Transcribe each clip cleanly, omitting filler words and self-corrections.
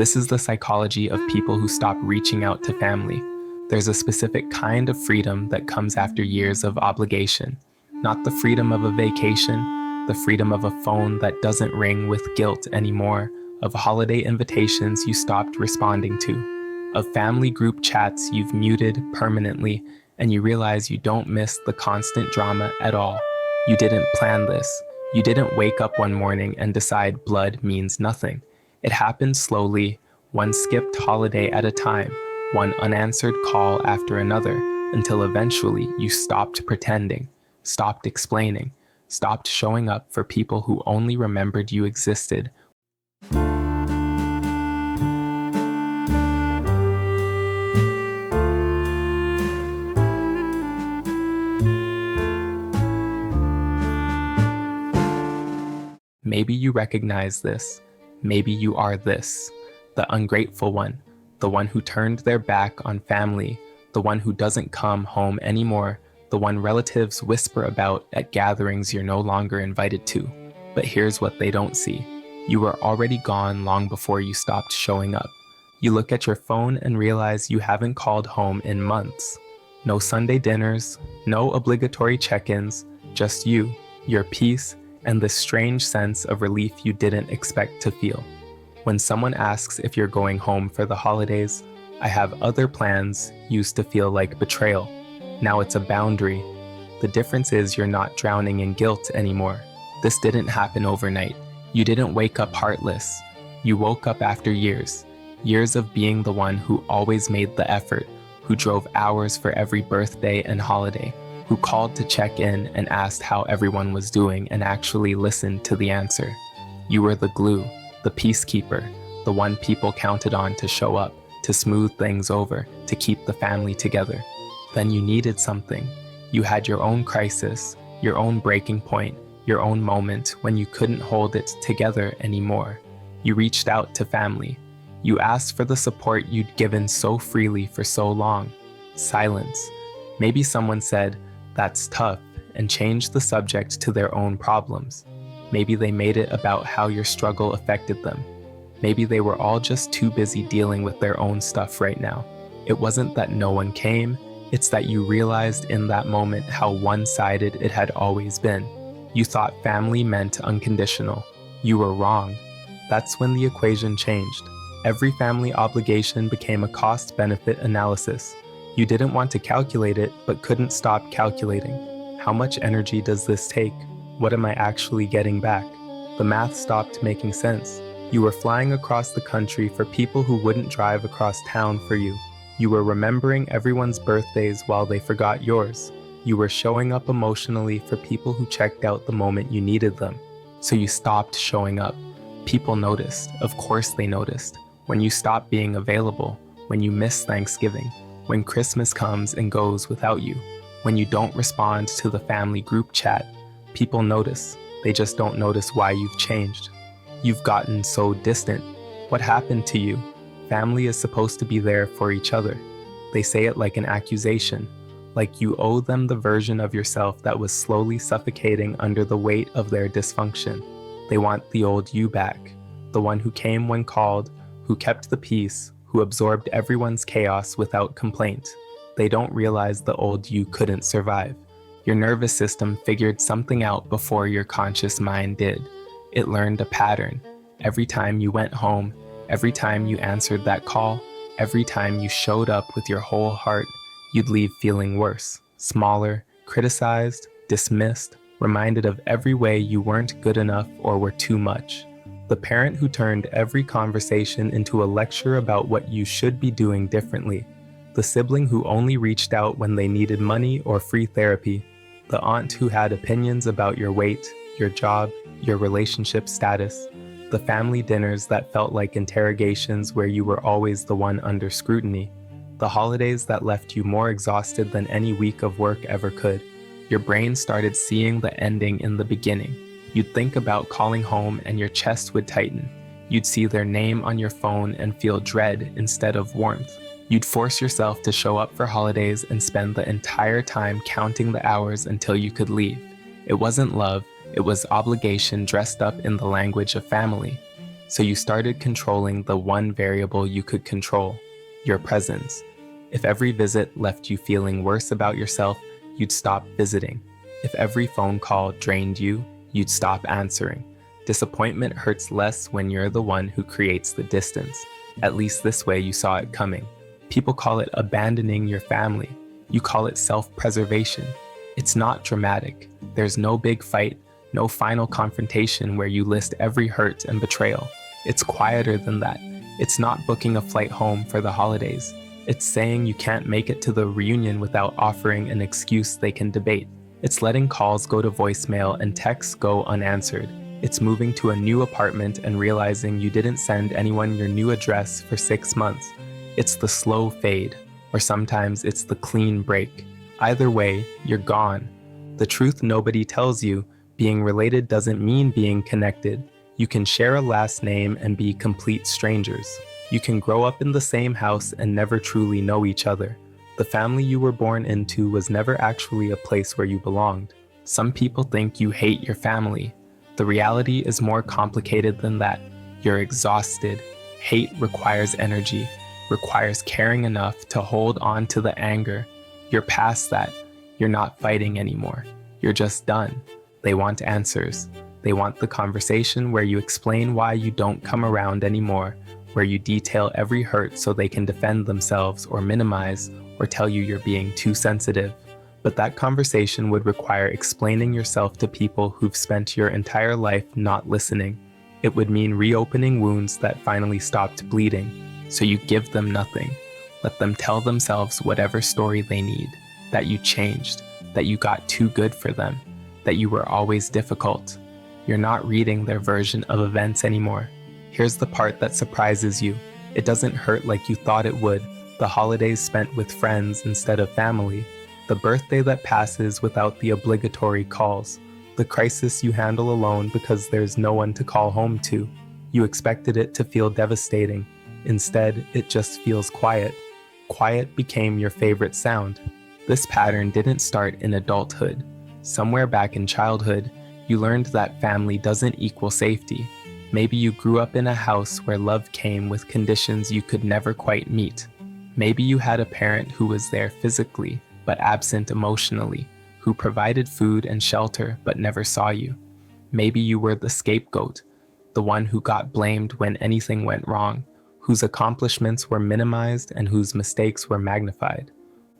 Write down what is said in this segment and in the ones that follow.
This is the psychology of people who stop reaching out to family. There's a specific kind of freedom that comes after years of obligation. Not the freedom of a vacation, the freedom of a phone that doesn't ring with guilt anymore, of holiday invitations you stopped responding to, of family group chats you've muted permanently, and you realize you don't miss the constant drama at all. You didn't plan this. You didn't wake up one morning and decide blood means nothing. It happened slowly, one skipped holiday at a time, one unanswered call after another, until eventually you stopped pretending, stopped explaining, stopped showing up for people who only remembered you existed. Maybe you recognize this. Maybe you are this, the ungrateful one, the one who turned their back on family, the one who doesn't come home anymore, the one relatives whisper about at gatherings you're no longer invited to. But here's what they don't see. You were already gone long before you stopped showing up. You look at your phone and realize you haven't called home in months. No Sunday dinners, no obligatory check-ins, just you, your peace, and this strange sense of relief you didn't expect to feel. When someone asks if you're going home for the holidays, I have other plans used to feel like betrayal. Now it's a boundary. The difference is you're not drowning in guilt anymore. This didn't happen overnight. You didn't wake up heartless. You woke up after years of being the one who always made the effort, who drove hours for every birthday and holiday, who called to check in and asked how everyone was doing and actually listened to the answer. You were the glue, the peacekeeper, the one people counted on to show up, to smooth things over, to keep the family together. Then you needed something. You had your own crisis, your own breaking point, your own moment when you couldn't hold it together anymore. You reached out to family. You asked for the support you'd given so freely for so long. Silence. Maybe someone said, "That's tough," and changed the subject to their own problems. Maybe they made it about how your struggle affected them. Maybe they were all just too busy dealing with their own stuff right now. It wasn't that no one came, it's that you realized in that moment how one-sided it had always been. You thought family meant unconditional. You were wrong. That's when the equation changed. Every family obligation became a cost-benefit analysis. You didn't want to calculate it, but couldn't stop calculating. How much energy does this take? What am I actually getting back? The math stopped making sense. You were flying across the country for people who wouldn't drive across town for you. You were remembering everyone's birthdays while they forgot yours. You were showing up emotionally for people who checked out the moment you needed them. So you stopped showing up. People noticed. Of course they noticed. When you stop being available, when you miss Thanksgiving, when Christmas comes and goes without you, when you don't respond to the family group chat, people notice. They just don't notice why you've changed. You've gotten so distant. What happened to you? Family is supposed to be there for each other. They say it like an accusation, like you owe them the version of yourself that was slowly suffocating under the weight of their dysfunction. They want the old you back, the one who came when called, who kept the peace, who absorbed everyone's chaos without complaint. They don't realize the old you couldn't survive. Your nervous system figured something out before your conscious mind did. It learned a pattern. Every time you went home, every time you answered that call, every time you showed up with your whole heart, you'd leave feeling worse, smaller, criticized, dismissed, reminded of every way you weren't good enough or were too much. The parent who turned every conversation into a lecture about what you should be doing differently. The sibling who only reached out when they needed money or free therapy. The aunt who had opinions about your weight, your job, your relationship status. The family dinners that felt like interrogations where you were always the one under scrutiny. The holidays that left you more exhausted than any week of work ever could. Your brain started seeing the ending in the beginning. You'd think about calling home and your chest would tighten. You'd see their name on your phone and feel dread instead of warmth. You'd force yourself to show up for holidays and spend the entire time counting the hours until you could leave. It wasn't love, it was obligation dressed up in the language of family. So you started controlling the one variable you could control, your presence. If every visit left you feeling worse about yourself, you'd stop visiting. If every phone call drained you, you'd stop answering. Disappointment hurts less when you're the one who creates the distance. At least this way you saw it coming. People call it abandoning your family. You call it self-preservation. It's not dramatic. There's no big fight, no final confrontation where you list every hurt and betrayal. It's quieter than that. It's not booking a flight home for the holidays. It's saying you can't make it to the reunion without offering an excuse they can debate. It's letting calls go to voicemail and texts go unanswered. It's moving to a new apartment and realizing you didn't send anyone your new address for 6 months. It's the slow fade, or sometimes it's the clean break. Either way, you're gone. The truth nobody tells you, being related doesn't mean being connected. You can share a last name and be complete strangers. You can grow up in the same house and never truly know each other. The family you were born into was never actually a place where you belonged. Some people think you hate your family. The reality is more complicated than that. You're exhausted. Hate requires energy, requires caring enough to hold on to the anger. You're past that. You're not fighting anymore. You're just done. They want answers. They want the conversation where you explain why you don't come around anymore, where you detail every hurt so they can defend themselves or minimize or tell you you're being too sensitive. But that conversation would require explaining yourself to people who've spent your entire life not listening. It would mean reopening wounds that finally stopped bleeding. So you give them nothing. Let them tell themselves whatever story they need, that you changed, that you got too good for them, that you were always difficult. You're not reading their version of events anymore. Here's the part that surprises you. It doesn't hurt like you thought it would. The holidays spent with friends instead of family. The birthday that passes without the obligatory calls. The crisis you handle alone because there's no one to call home to. You expected it to feel devastating. Instead, it just feels quiet. Quiet became your favorite sound. This pattern didn't start in adulthood. Somewhere back in childhood, you learned that family doesn't equal safety. Maybe you grew up in a house where love came with conditions you could never quite meet. Maybe you had a parent who was there physically, but absent emotionally, who provided food and shelter but never saw you. Maybe you were the scapegoat, the one who got blamed when anything went wrong, whose accomplishments were minimized and whose mistakes were magnified.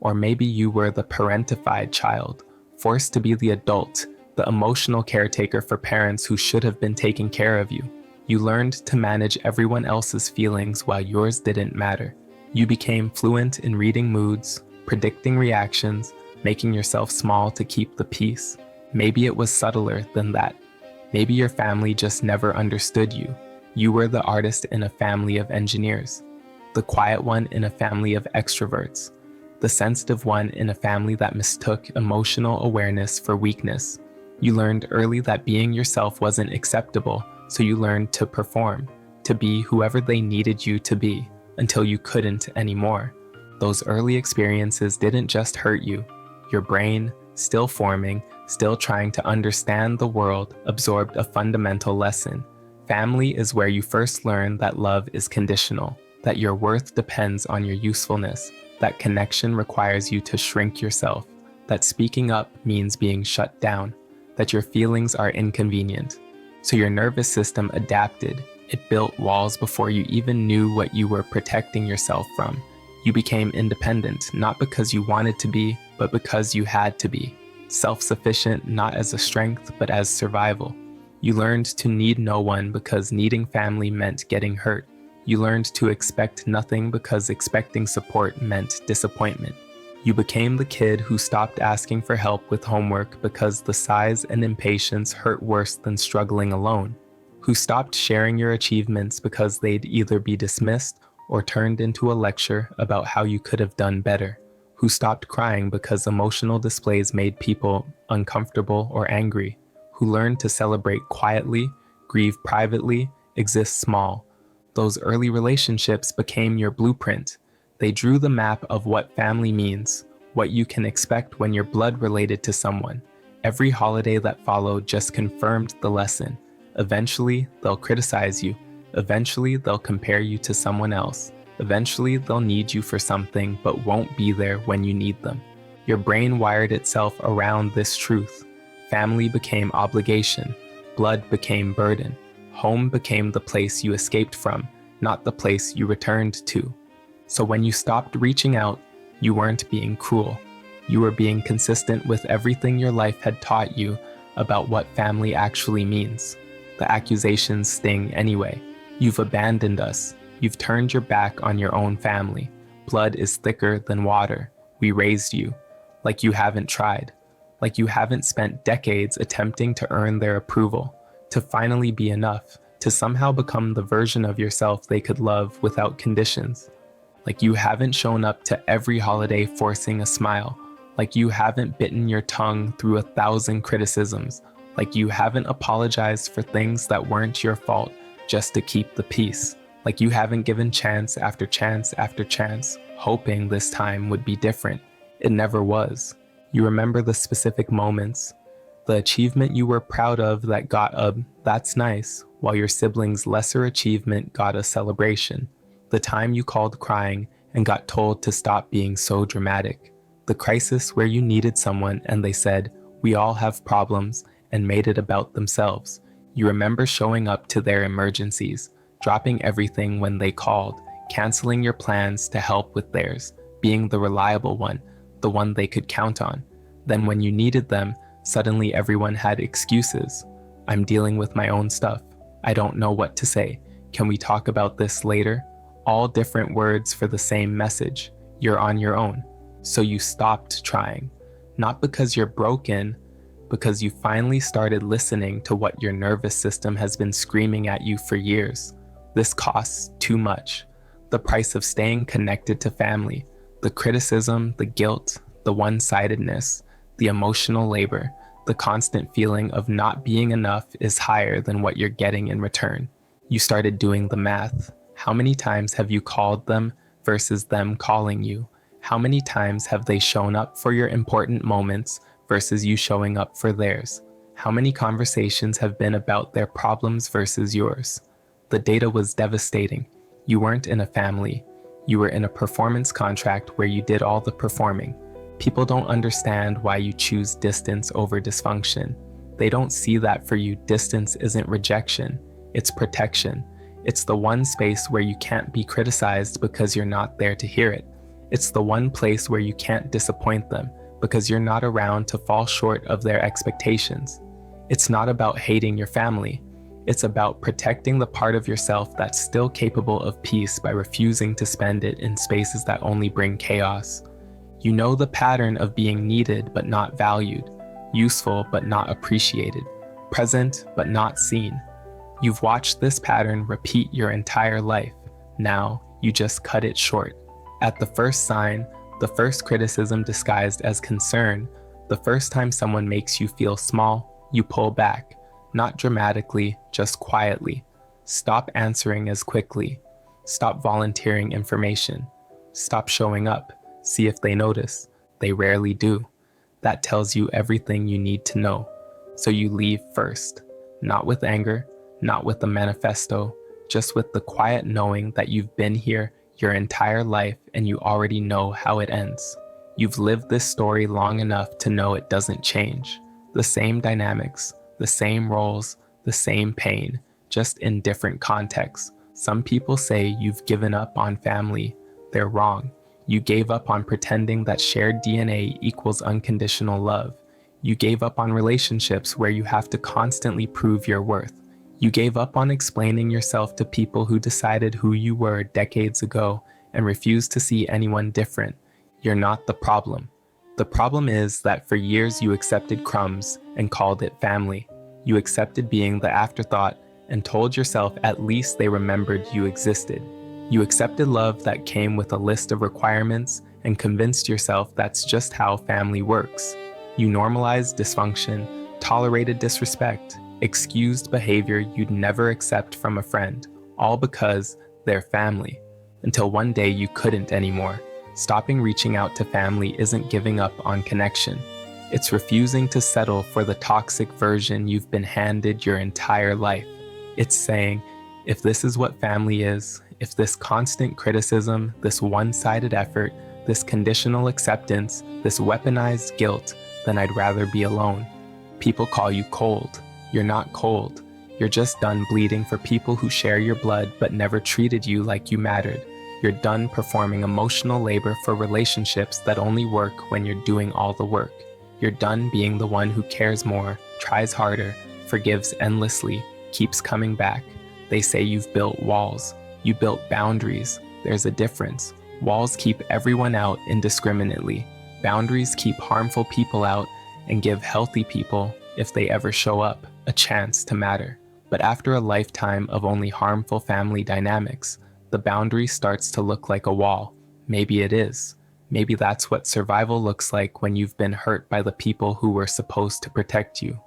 Or maybe you were the parentified child, forced to be the adult, the emotional caretaker for parents who should have been taking care of you. You learned to manage everyone else's feelings while yours didn't matter. You became fluent in reading moods, predicting reactions, making yourself small to keep the peace. Maybe it was subtler than that. Maybe your family just never understood you. You were the artist in a family of engineers, the quiet one in a family of extroverts, the sensitive one in a family that mistook emotional awareness for weakness. You learned early that being yourself wasn't acceptable, so you learned to perform, to be whoever they needed you to be, until you couldn't anymore. Those early experiences didn't just hurt you. Your brain, still forming, still trying to understand the world, absorbed a fundamental lesson. Family is where you first learn that love is conditional, that your worth depends on your usefulness, that connection requires you to shrink yourself, that speaking up means being shut down, that your feelings are inconvenient. So your nervous system adapted. It built walls before you even knew what you were protecting yourself from. You became independent, not because you wanted to be, but because you had to be. Self-sufficient, not as a strength, but as survival. You learned to need no one because needing family meant getting hurt. You learned to expect nothing because expecting support meant disappointment. You became the kid who stopped asking for help with homework because the size and impatience hurt worse than struggling alone. Who stopped sharing your achievements because they'd either be dismissed or turned into a lecture about how you could have done better. Who stopped crying because emotional displays made people uncomfortable or angry. Who learned to celebrate quietly, grieve privately, exist small. Those early relationships became your blueprint. They drew the map of what family means, what you can expect when you're blood related to someone. Every holiday that followed just confirmed the lesson. Eventually, they'll criticize you. Eventually, they'll compare you to someone else. Eventually, they'll need you for something but won't be there when you need them. Your brain wired itself around this truth. Family became obligation. Blood became burden. Home became the place you escaped from, not the place you returned to. So when you stopped reaching out, you weren't being cruel. You were being consistent with everything your life had taught you about what family actually means. The accusations sting anyway. You've abandoned us. You've turned your back on your own family. Blood is thicker than water. We raised you. Like you haven't tried. Like you haven't spent decades attempting to earn their approval, to finally be enough, to somehow become the version of yourself they could love without conditions. Like you haven't shown up to every holiday forcing a smile. Like you haven't bitten your tongue through 1,000 criticisms. Like you haven't apologized for things that weren't your fault just to keep the peace. Like you haven't given chance after chance after chance, hoping this time would be different. It never was. You remember the specific moments, the achievement you were proud of that got a "that's nice," while your sibling's lesser achievement got a celebration. The time you called crying and got told to stop being so dramatic. The crisis where you needed someone and they said, "We all have problems," and made it about themselves. You remember showing up to their emergencies, dropping everything when they called, canceling your plans to help with theirs, being the reliable one, the one they could count on. Then when you needed them, suddenly everyone had excuses. "I'm dealing with my own stuff. I don't know what to say. Can we talk about this later?" All different words for the same message. You're on your own. So you stopped trying. Not because you're broken, because you finally started listening to what your nervous system has been screaming at you for years. This costs too much. The price of staying connected to family. The criticism, the guilt, the one-sidedness, the emotional labor, the constant feeling of not being enough is higher than what you're getting in return. You started doing the math. How many times have you called them versus them calling you? How many times have they shown up for your important moments versus you showing up for theirs? How many conversations have been about their problems versus yours? The data was devastating. You weren't in a family. You were in a performance contract where you did all the performing. People don't understand why you choose distance over dysfunction. They don't see that for you, distance isn't rejection, it's protection. It's the one space where you can't be criticized because you're not there to hear it. It's the one place where you can't disappoint them because you're not around to fall short of their expectations. It's not about hating your family. It's about protecting the part of yourself that's still capable of peace by refusing to spend it in spaces that only bring chaos. You know the pattern of being needed but not valued, useful but not appreciated, present but not seen. You've watched this pattern repeat your entire life. Now, you just cut it short. At the first sign, the first criticism disguised as concern, the first time someone makes you feel small, you pull back. Not dramatically, just quietly. Stop answering as quickly. Stop volunteering information. Stop showing up. See if they notice. They rarely do. That tells you everything you need to know. So you leave first. Not with anger, not with a manifesto, just with the quiet knowing that you've been here your entire life and you already know how it ends. You've lived this story long enough to know it doesn't change. The same dynamics, the same roles, the same pain, just in different contexts. Some people say you've given up on family. They're wrong. You gave up on pretending that shared DNA equals unconditional love. You gave up on relationships where you have to constantly prove your worth. You gave up on explaining yourself to people who decided who you were decades ago and refused to see anyone different. You're not the problem. The problem is that for years you accepted crumbs and called it family. You accepted being the afterthought and told yourself at least they remembered you existed. You accepted love that came with a list of requirements and convinced yourself that's just how family works. You normalized dysfunction, tolerated disrespect, excused behavior you'd never accept from a friend, all because they're family. Until one day you couldn't anymore. Stopping reaching out to family isn't giving up on connection. It's refusing to settle for the toxic version you've been handed your entire life. It's saying, If this is what family is, if this constant criticism, this one-sided effort, this conditional acceptance, this weaponized guilt, then I'd rather be alone. People call you cold. You're not cold. You're just done bleeding for people who share your blood but never treated you like you mattered. You're done performing emotional labor for relationships that only work when you're doing all the work. You're done being the one who cares more, tries harder, forgives endlessly, keeps coming back. They say you've built walls. You built boundaries. There's a difference. Walls keep everyone out indiscriminately. Boundaries keep harmful people out and give healthy people, if they ever show up, a chance to matter. But after a lifetime of only harmful family dynamics, the boundary starts to look like a wall. Maybe it is. Maybe that's what survival looks like when you've been hurt by the people who were supposed to protect you.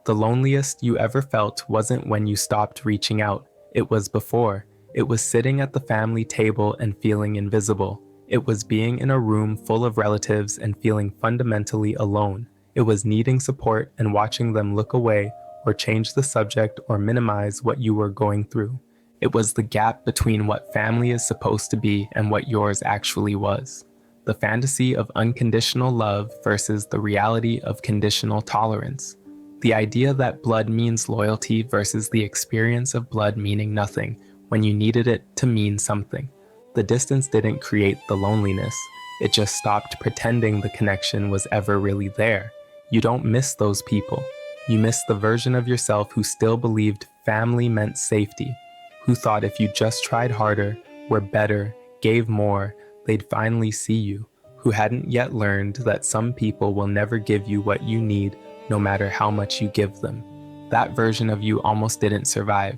The loneliest you ever felt wasn't when you stopped reaching out. It was before. It was sitting at the family table and feeling invisible. It was being in a room full of relatives and feeling fundamentally alone. It was needing support and watching them look away or change the subject or minimize what you were going through. It was the gap between what family is supposed to be and what yours actually was. The fantasy of unconditional love versus the reality of conditional tolerance. The idea that blood means loyalty versus the experience of blood meaning nothing when you needed it to mean something. The distance didn't create the loneliness. It just stopped pretending the connection was ever really there. You don't miss those people. You miss the version of yourself who still believed family meant safety, who thought if you just tried harder, were better, gave more, they'd finally see you, who hadn't yet learned that some people will never give you what you need, no matter how much you give them. That version of you almost didn't survive.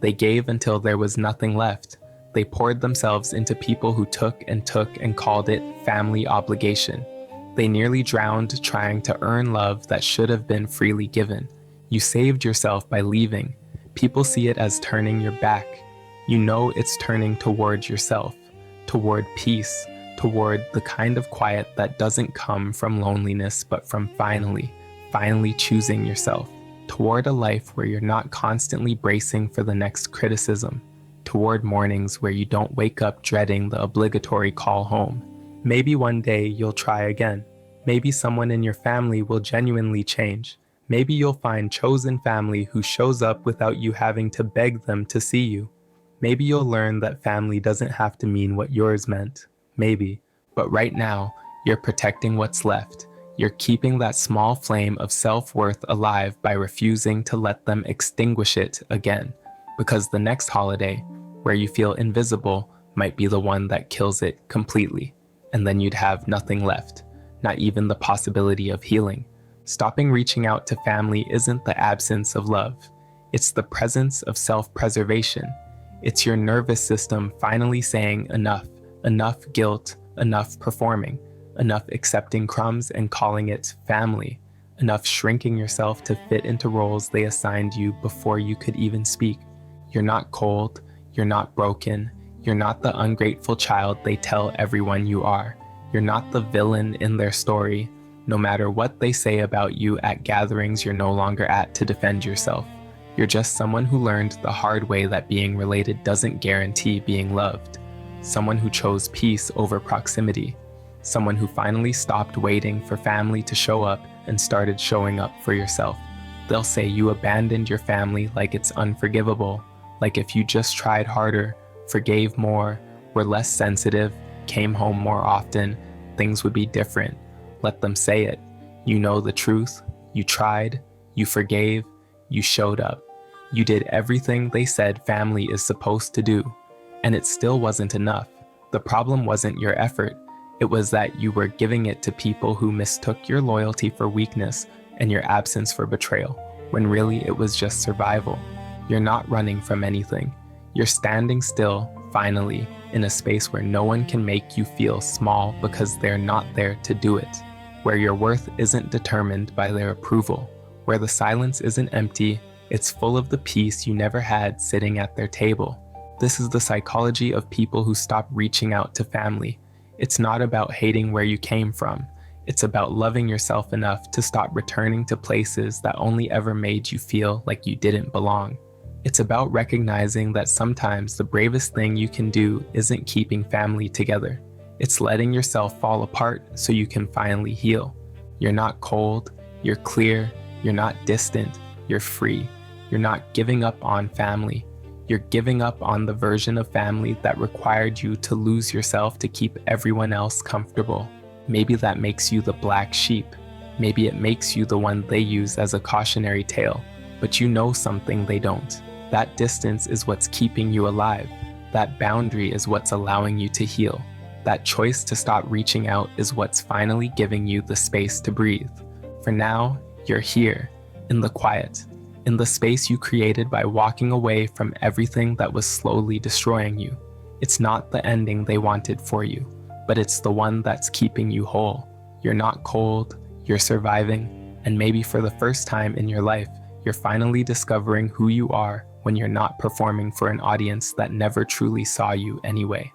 They gave until there was nothing left. They poured themselves into people who took and called it family obligation. They nearly drowned trying to earn love that should have been freely given. You saved yourself by leaving. People see it as turning your back. You know it's turning towards yourself, toward peace, toward the kind of quiet that doesn't come from loneliness but from finally choosing yourself, toward a life where you're not constantly bracing for the next criticism, toward mornings where you don't wake up dreading the obligatory call home. Maybe one day you'll try again. Maybe someone in your family will genuinely change. Maybe you'll find chosen family who shows up without you having to beg them to see you. Maybe you'll learn that family doesn't have to mean what yours meant. Maybe. But right now, you're protecting what's left. You're keeping that small flame of self-worth alive by refusing to let them extinguish it again. Because the next holiday, where you feel invisible, might be the one that kills it completely. And then you'd have nothing left. Not even the possibility of healing. Stopping reaching out to family isn't the absence of love. It's the presence of self-preservation. It's your nervous system finally saying enough guilt, enough performing, enough accepting crumbs and calling it family, enough shrinking yourself to fit into roles they assigned you before you could even speak. You're not cold, you're not broken, you're not the ungrateful child they tell everyone you are. You're not the villain in their story. No matter what they say about you at gatherings you're no longer at to defend yourself. You're just someone who learned the hard way that being related doesn't guarantee being loved. Someone who chose peace over proximity. Someone who finally stopped waiting for family to show up and started showing up for yourself. They'll say you abandoned your family like it's unforgivable, like if you just tried harder, forgave more, were less sensitive, came home more often, things would be different. Let them say it. You know the truth. You tried. You forgave. You showed up. You did everything they said family is supposed to do. And it still wasn't enough. The problem wasn't your effort. It was that you were giving it to people who mistook your loyalty for weakness and your absence for betrayal, when really it was just survival. You're not running from anything. You're standing still, finally, in a space where no one can make you feel small because they're not there to do it, where your worth isn't determined by their approval, where the silence isn't empty, it's full of the peace you never had sitting at their table. This is the psychology of people who stop reaching out to family. It's not about hating where you came from. It's about loving yourself enough to stop returning to places that only ever made you feel like you didn't belong. It's about recognizing that sometimes the bravest thing you can do isn't keeping family together. It's letting yourself fall apart so you can finally heal. You're not cold, you're clear, you're not distant, you're free. You're not giving up on family. You're giving up on the version of family that required you to lose yourself to keep everyone else comfortable. Maybe that makes you the black sheep. Maybe it makes you the one they use as a cautionary tale, but you know something they don't. That distance is what's keeping you alive. That boundary is what's allowing you to heal. That choice to stop reaching out is what's finally giving you the space to breathe. For now, you're here, in the quiet, in the space you created by walking away from everything that was slowly destroying you. It's not the ending they wanted for you, but it's the one that's keeping you whole. You're not cold, you're surviving, and maybe for the first time in your life, you're finally discovering who you are when you're not performing for an audience that never truly saw you anyway.